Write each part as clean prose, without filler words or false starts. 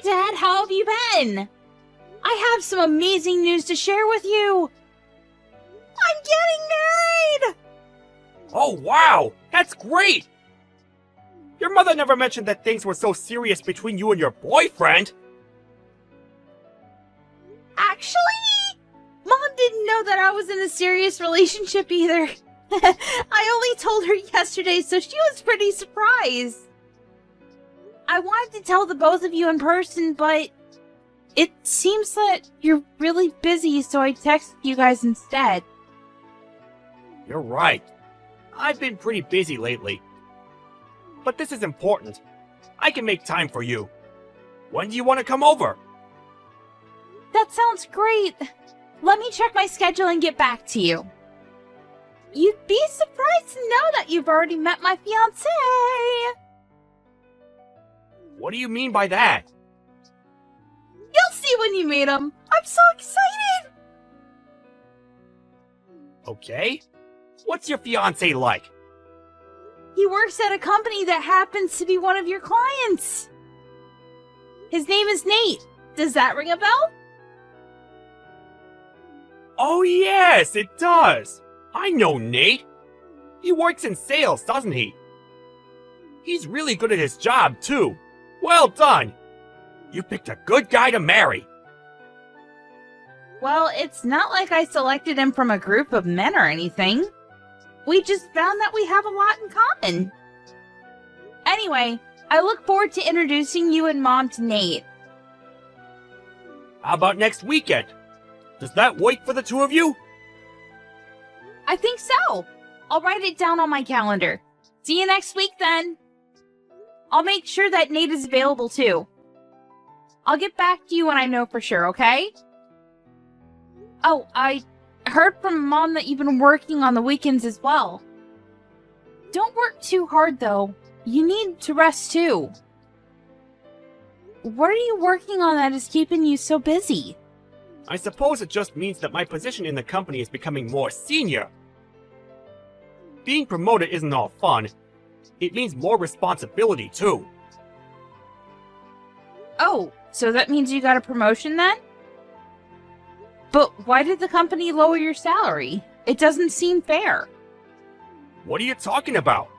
Dad, how have you been? I have some amazing news to share with you. I'm getting married! Oh, wow! That's great! Your mother never mentioned that things were so serious between you and your boyfriend! Actually, Mom didn't know that I was in a serious relationship either. I only told her yesterday, so she was pretty surprised. I wanted to tell the both of you in person, but it seems that you're really busy, so I texted you guys instead. You're right. I've been pretty busy lately. But this is important. I can make time for you. When do you want to come over? That sounds great. Let me check my schedule and get back to you. You'd be surprised to know that you've already met my fiancé. What do you mean by that? You'll see when you meet him. I'm so excited. Okay. What's your fiancé like? He works at a company that happens to be one of your clients. His name is Nate. Does that ring a bell? Oh yes, it does! I know Nate! He works in sales, doesn't he? He's really good at his job, too. Well done! You picked a good guy to marry. Well, it's not like I selected him from a group of men or anything. We just found that we have a lot in common. Anyway, I look forward to introducing you and Mom to Nate. How about next weekend? Does that work for the two of you? I think so. I'll write it down on my calendar. See you next week then. I'll make sure that Nate is available too. I'll get back to you when I know for sure, okay? Oh, I heard from Mom that you've been working on the weekends as well. Don't work too hard though. You need to rest too. What are you working on that is keeping you so busy? I suppose it just means that my position in the company is becoming more senior. Being promoted isn't all fun. It means more responsibility, too. Oh, so that means you got a promotion then? But why did the company lower your salary? It doesn't seem fair. What are you talking about?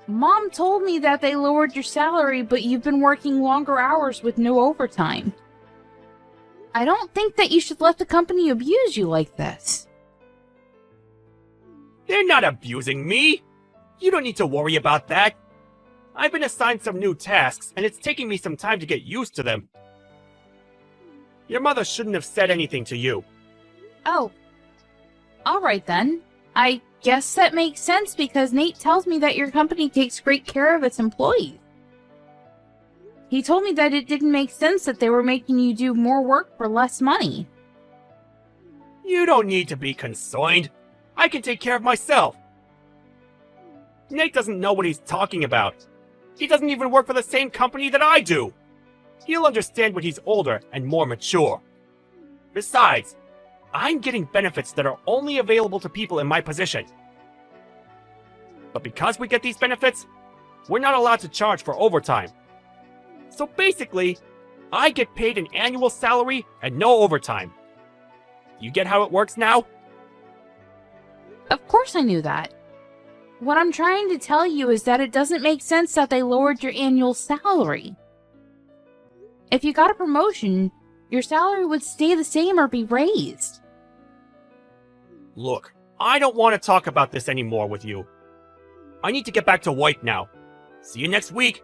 Mom told me that they lowered your salary, but you've been working longer hours with no overtime. I don't think that you should let the company abuse you like this. They're not abusing me! You don't need to worry about that. I've been assigned some new tasks, and it's taking me some time to get used to them. Your mother shouldn't have said anything to you. Oh. Alright then. I guess that makes sense because Nate tells me that your company takes great care of its employees. He told me that it didn't make sense that they were making you do more work for less money. You don't need to be concerned. I can take care of myself. Nate doesn't know what he's talking about. He doesn't even work for the same company that I do. He'll understand when he's older and more mature. Besides, I'm getting benefits that are only available to people in my position. But because we get these benefits, we're not allowed to charge for overtime. So basically, I get paid an annual salary and no overtime. You get how it works now? Of course I knew that. What I'm trying to tell you is that it doesn't make sense that they lowered your annual salary. If you got a promotion, your salary would stay the same or be raised. Look, I don't want to talk about this anymore with you. I need to get back to work now. See you next week.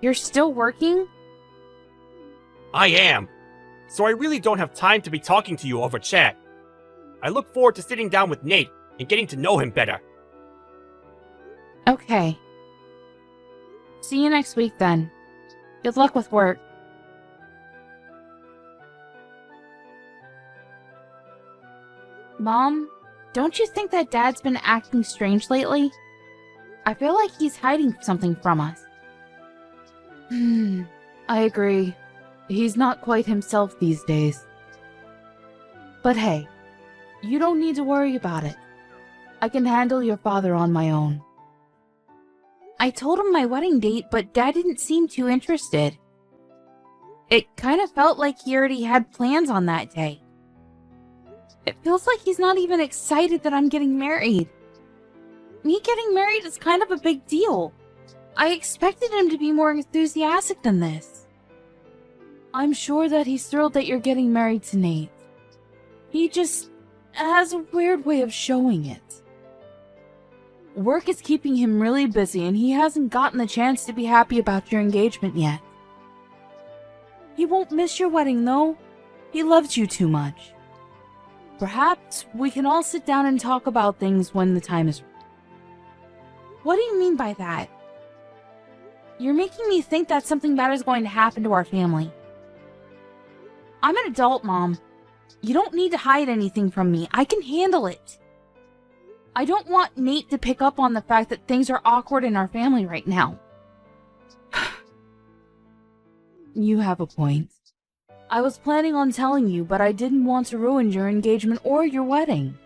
You're still working? I am. So I really don't have time to be talking to you over chat. I look forward to sitting down with Nate and getting to know him better. Okay. See you next week then. Good luck with work. Mom, don't you think that Dad's been acting strange lately? I feel like he's hiding something from us. I agree. He's not quite himself these days. But hey, you don't need to worry about it. I can handle your father on my own. I told him my wedding date, but Dad didn't seem too interested. It kind of felt like he already had plans on that day. It feels like he's not even excited that I'm getting married. Me getting married is kind of a big deal. I expected him to be more enthusiastic than this. I'm sure that he's thrilled that you're getting married to Nate. He just has a weird way of showing it. Work is keeping him really busy and he hasn't gotten the chance to be happy about your engagement yet. He won't miss your wedding though. He loves you too much. Perhaps we can all sit down and talk about things when the time is right. What do you mean by that? You're making me think that something bad is going to happen to our family. I'm an adult, Mom. You don't need to hide anything from me. I can handle it. I don't want Nate to pick up on the fact that things are awkward in our family right now. You have a point. I was planning on telling you, but I didn't want to ruin your engagement or your wedding.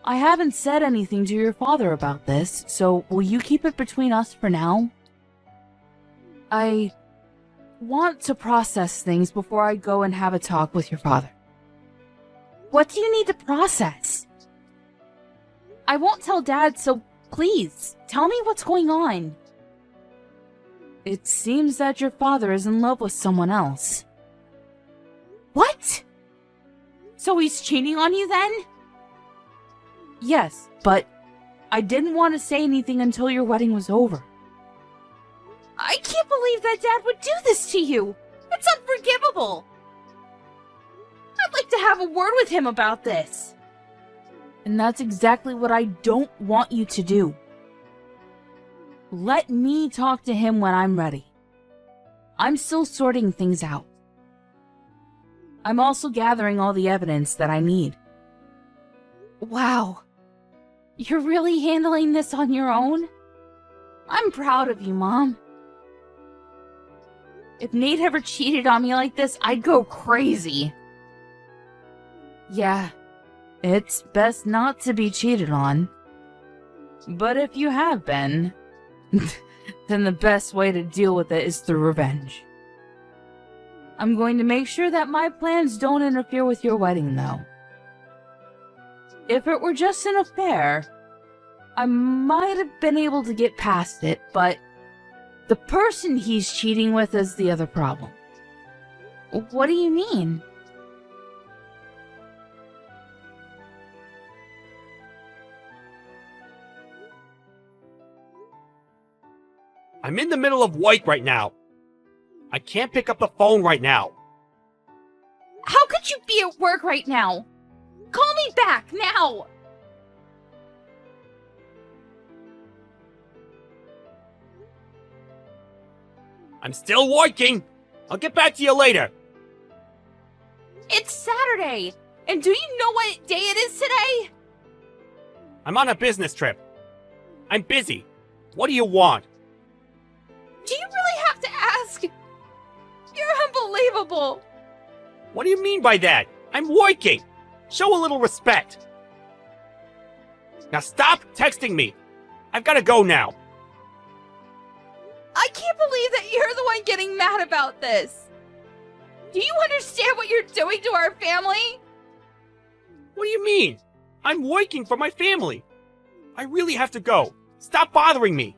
I haven't said anything to your father about this, so will you keep it between us for now? I want to process things before I go and have a talk with your father. What do you need to process? I won't tell Dad, so please, tell me what's going on. It seems that your father is in love with someone else. What? So he's cheating on you then? Yes, but I didn't want to say anything until your wedding was over. I can't believe that Dad would do this to you. It's unforgivable. I'd like to have a word with him about this. And that's exactly what I don't want you to do. Let me talk to him when I'm ready. I'm still sorting things out. I'm also gathering all the evidence that I need. Wow. You're really handling this on your own? I'm proud of you, Mom. If Nate ever cheated on me like this, I'd go crazy. Yeah, it's best not to be cheated on. But if you have been, then the best way to deal with it is through revenge. I'm going to make sure that my plans don't interfere with your wedding, though. If it were just an affair, I might have been able to get past it, but the person he's cheating with is the other problem. What do you mean? I'm in the middle of work right now. I can't pick up the phone right now. How could you be at work right now? Call me back now! I'm still working. I'll get back to you later. It's Saturday! And do you know what day it is today? I'm on a business trip. I'm busy. What do you want? Do you really have to ask? You're unbelievable! What do you mean by that? I'm working. Show a little respect. Now stop texting me. I've got to go now. I can't believe that you're the one getting mad about this. Do you understand what you're doing to our family? What do you mean? I'm working for my family. I really have to go. Stop bothering me.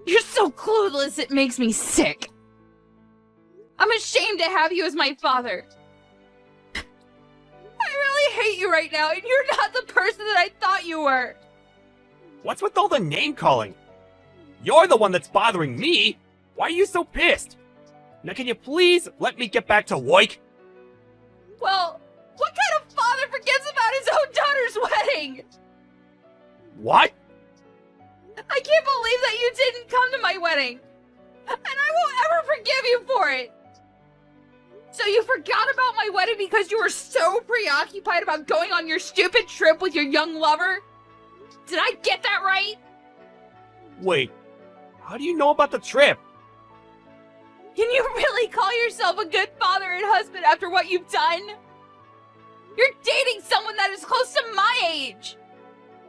You're so clueless, it makes me sick. I'm ashamed to have you as my father. I really hate you right now, and you're not the person that I thought you were. What's with all the name calling? You're the one that's bothering me. Why are you so pissed? Now can you please let me get back to work? Well, what kind of father forgets about his own daughter's wedding? What? I can't believe that you didn't come to my wedding. And I won't ever forgive you for it. So you forgot about my wedding because you were so preoccupied about going on your stupid trip with your young lover? Did I get that right? Wait, how do you know about the trip? Can you really call yourself a good father and husband after what you've done? You're dating someone that is close to my age.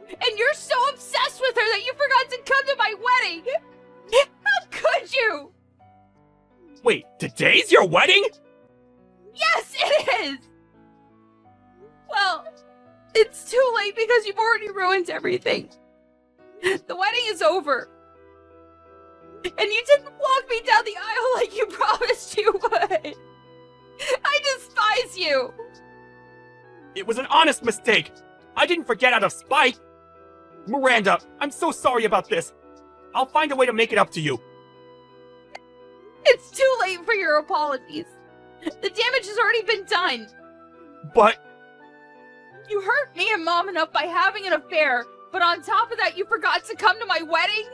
And you're so obsessed with her that you forgot to come to my wedding. How could you? Wait, today's your wedding? Yes, it is! Well, it's too late because you've already ruined everything. The wedding is over. And you didn't walk me down the aisle like you promised you would. I despise you. It was an honest mistake. I didn't forget out of spite. Miranda, I'm so sorry about this. I'll find a way to make it up to you. It's too late for your apologies. The damage has already been done. But You hurt me and Mom enough by having an affair, but on top of that you forgot to come to my wedding?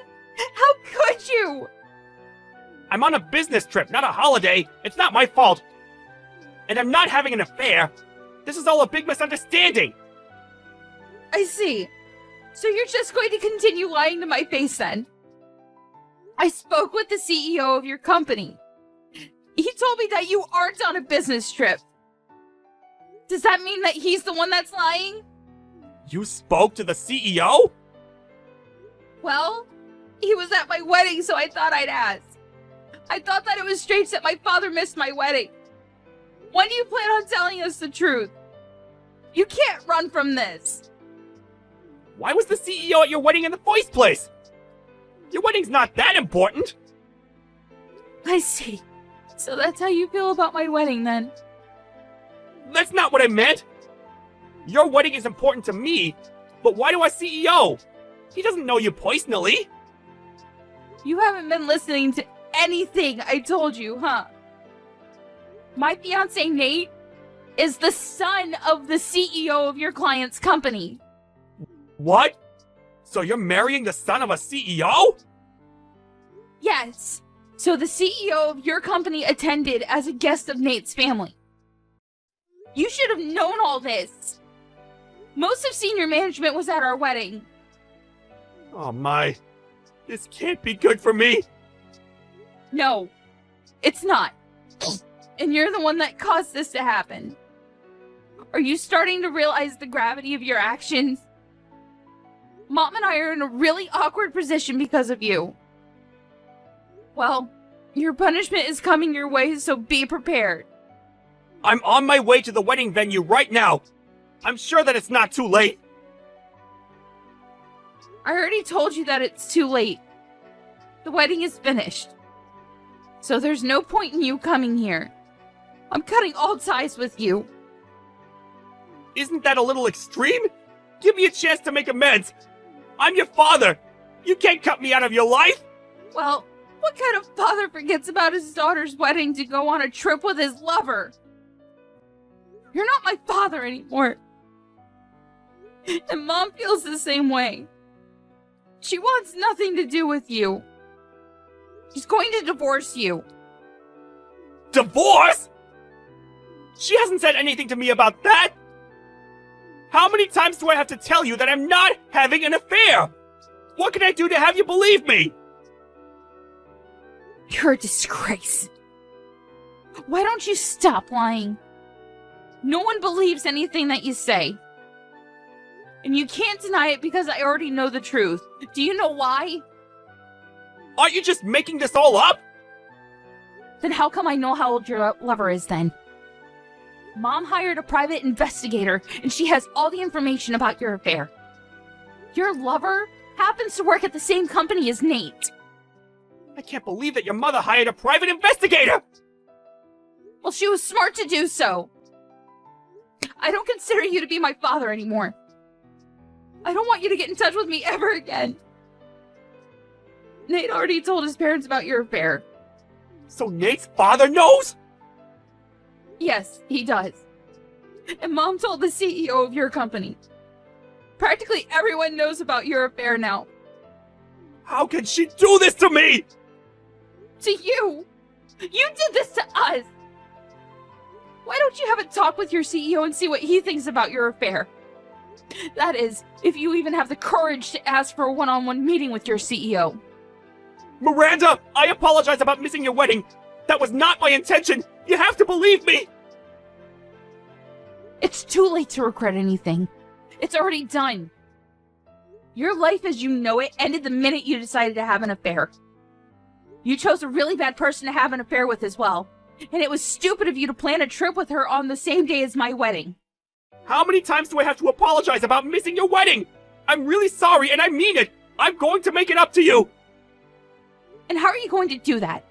How could you? I'm on a business trip, not a holiday. It's not my fault. And I'm not having an affair. This is all a big misunderstanding. I see. So you're just going to continue lying to my face then? I spoke with the CEO of your company. He told me that you aren't on a business trip. Does that mean that he's the one that's lying? You spoke to the CEO? Well, he was at my wedding, so I thought I'd ask. I thought that it was strange that my father missed my wedding. When do you plan on telling us the truth? You can't run from this. Why was the CEO at your wedding in the first place? Your wedding's not that important. I see. So that's how you feel about my wedding then? That's not what I meant. Your wedding is important to me, but why to our CEO? He doesn't know you personally. You haven't been listening to anything I told you, huh? My fiancé Nate is the son of the CEO of your client's company. What? So you're marrying the son of a CEO? Yes. So the CEO of your company attended as a guest of Nate's family. You should have known all this. Most of senior management was at our wedding. Oh my. This can't be good for me. No, it's not. And you're the one that caused this to happen. Are you starting to realize the gravity of your actions? Mom and I are in a really awkward position because of you. Well, your punishment is coming your way, so be prepared. I'm on my way to the wedding venue right now. I'm sure that it's not too late. I already told you that it's too late. The wedding is finished. So there's no point in you coming here. I'm cutting all ties with you. Isn't that a little extreme? Give me a chance to make amends. I'm your father. You can't cut me out of your life. Well, what kind of father forgets about his daughter's wedding to go on a trip with his lover? You're not my father anymore. And Mom feels the same way. She wants nothing to do with you. She's going to divorce you. Divorce? She hasn't said anything to me about that. How many times do I have to tell you that I'm not having an affair? What can I do to have you believe me? You're a disgrace. Why don't you stop lying? No one believes anything that you say. And you can't deny it because I already know the truth. Do you know why? Aren't you just making this all up? Then how come I know how old your lover is then? Mom hired a private investigator, and she has all the information about your affair. Your lover happens to work at the same company as Nate. I can't believe that your mother hired a private investigator! Well, she was smart to do so. I don't consider you to be my father anymore. I don't want you to get in touch with me ever again. Nate already told his parents about your affair. So Nate's father knows? Yes, he does. And Mom told the CEO of your company. Practically everyone knows about your affair now. How can she do this to me? To you! You did this to us! Why don't you have a talk with your CEO and see what he thinks about your affair? That is, if you even have the courage to ask for a one-on-one meeting with your CEO. Miranda, I apologize about missing your wedding. That was not my intention. You have to believe me. It's too late to regret anything. It's already done. Your life as you know it ended the minute you decided to have an affair. You chose a really bad person to have an affair with as well. And it was stupid of you to plan a trip with her on the same day as my wedding. How many times do I have to apologize about missing your wedding? I'm really sorry, and I mean it. I'm going to make it up to you. And how are you going to do that?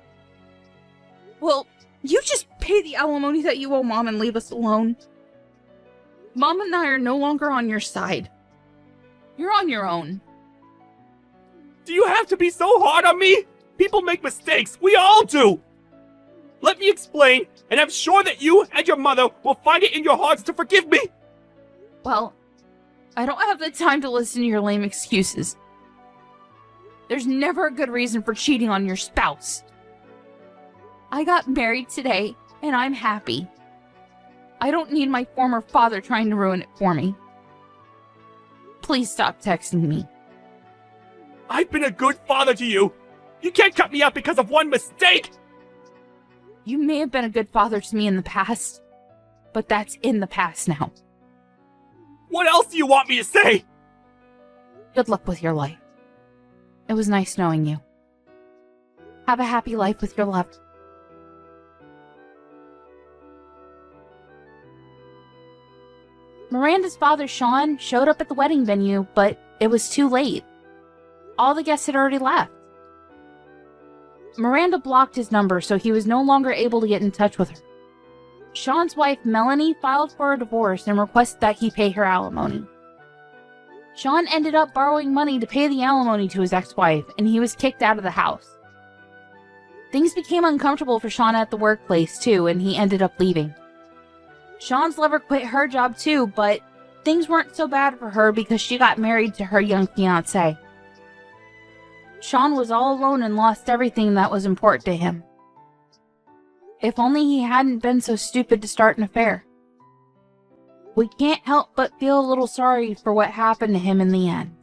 Well, you just pay the alimony that you owe Mom and leave us alone. Mom and I are no longer on your side. You're on your own. Do you have to be so hard on me? People make mistakes. We all do. Let me explain, and I'm sure that you and your mother will find it in your hearts to forgive me. Well, I don't have the time to listen to your lame excuses. There's never a good reason for cheating on your spouse. I got married today, and I'm happy. I don't need my former father trying to ruin it for me. Please stop texting me. I've been a good father to you. You can't cut me out because of one mistake. You may have been a good father to me in the past, but that's in the past now. What else do you want me to say? Good luck with your life. It was nice knowing you. Have a happy life with your loved. Miranda's father, Sean, showed up at the wedding venue, but it was too late. All the guests had already left. Miranda blocked his number, so he was no longer able to get in touch with her. Sean's wife, Melanie, filed for a divorce and requested that he pay her alimony. Sean ended up borrowing money to pay the alimony to his ex-wife, and he was kicked out of the house. Things became uncomfortable for Sean at the workplace, too, and he ended up leaving. Sean's lover quit her job, too, but things weren't so bad for her because she got married to her young fiancé. Sean was all alone and lost everything that was important to him. If only he hadn't been so stupid to start an affair. We can't help but feel a little sorry for what happened to him in the end.